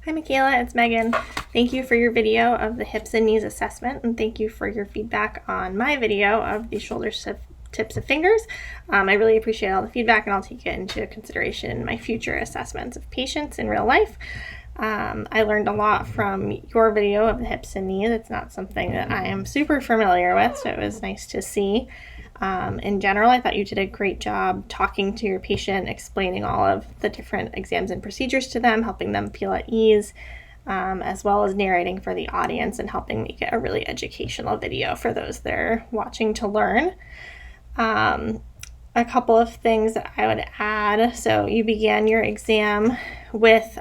Hi Michaela, it's Megan. Thank you for your video of the hips and knees assessment, and thank you for your feedback on my video of the shoulders to tips of fingers. I really appreciate all the feedback, and I'll take it into consideration in my future assessments of patients in real life. I learned a lot from your video of the hips and knees. It's not something that I am super familiar with, so it was nice to see. In general, I thought you did a great job talking to your patient, explaining all of the different exams and procedures to them, helping them feel at ease, as well as narrating for the audience and helping make it a really educational video for those that are watching to learn. A couple of things that I would add. So you began your exam with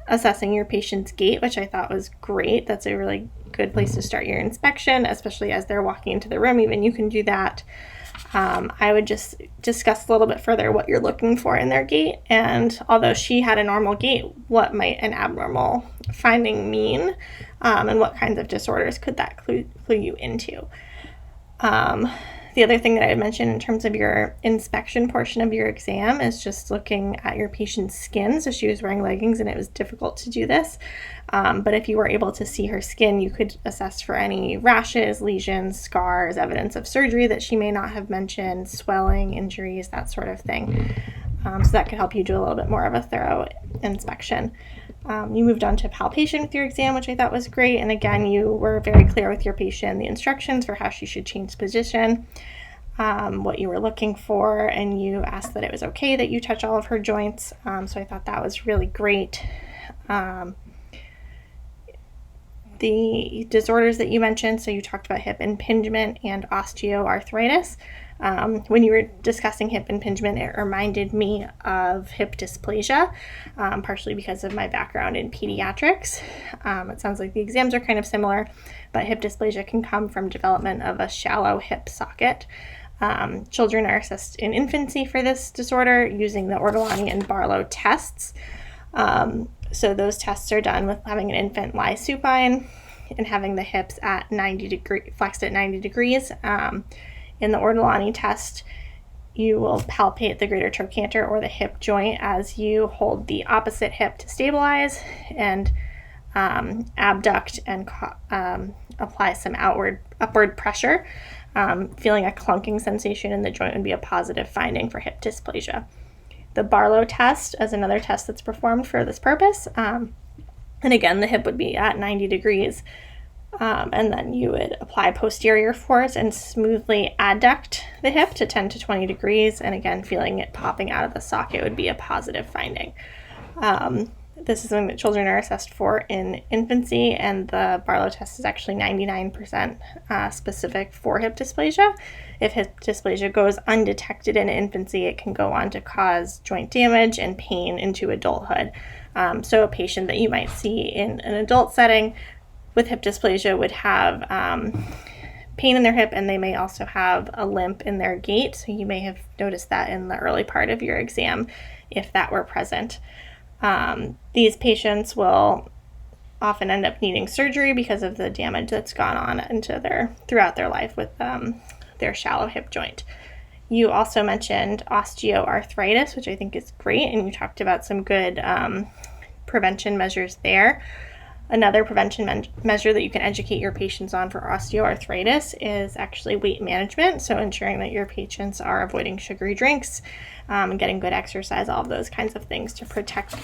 assessing your patient's gait, which I thought was great. That's a really good place to start your inspection, especially as they're walking into the room. Even you can do that. I would just discuss a little bit further what you're looking for in their gait. And although she had a normal gait, what might an abnormal finding mean? And what kinds of disorders could that clue you into? The other thing that I had mentioned in terms of your inspection portion of your exam is just looking at your patient's skin. So she was wearing leggings and it was difficult to do this. But if you were able to see her skin, you could assess for any rashes, lesions, scars, evidence of surgery that she may not have mentioned, swelling, injuries, that sort of thing. So that could help you do a little bit more of a thorough inspection. You moved on to palpation with your exam, which I thought was great. And again, you were very clear with your patient the instructions for how she should change position, what you were looking for, and you asked that it was okay that you touch all of her joints. So I thought that was really great. The disorders that you mentioned, so you talked about hip impingement and osteoarthritis. When you were discussing hip impingement, it reminded me of hip dysplasia, partially because of my background in pediatrics. It sounds like the exams are kind of similar, but hip dysplasia can come from development of a shallow hip socket. Children are assessed in infancy for this disorder using the Ortolani and Barlow tests. So those tests are done with having an infant lie supine and having the hips at flexed at 90 degrees. In the Ortolani test, you will palpate the greater trochanter or the hip joint as you hold the opposite hip to stabilize and abduct and apply some upward pressure. Feeling a clunking sensation in the joint would be a positive finding for hip dysplasia. The Barlow test is another test that's performed for this purpose. And again, the hip would be at 90 degrees. And then you would apply posterior force and smoothly adduct the hip to 10 to 20 degrees. And again, feeling it popping out of the socket would be a positive finding. This is something that children are assessed for in infancy, and the Barlow test is actually 99% specific for hip dysplasia. If hip dysplasia goes undetected in infancy, it can go on to cause joint damage and pain into adulthood. So a patient that you might see in an adult setting with hip dysplasia would have pain in their hip, and they may also have a limp in their gait. So you may have noticed that in the early part of your exam if that were present. These patients will often end up needing surgery because of the damage that's gone on throughout their life with their shallow hip joint. You also mentioned osteoarthritis, which I think is great, and you talked about some good prevention measures there. Another prevention measure that you can educate your patients on for osteoarthritis is actually weight management. So ensuring that your patients are avoiding sugary drinks and getting good exercise, all of those kinds of things to protect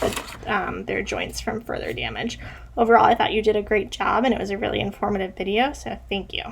their joints from further damage. Overall, I thought you did a great job, and it was a really informative video, so thank you.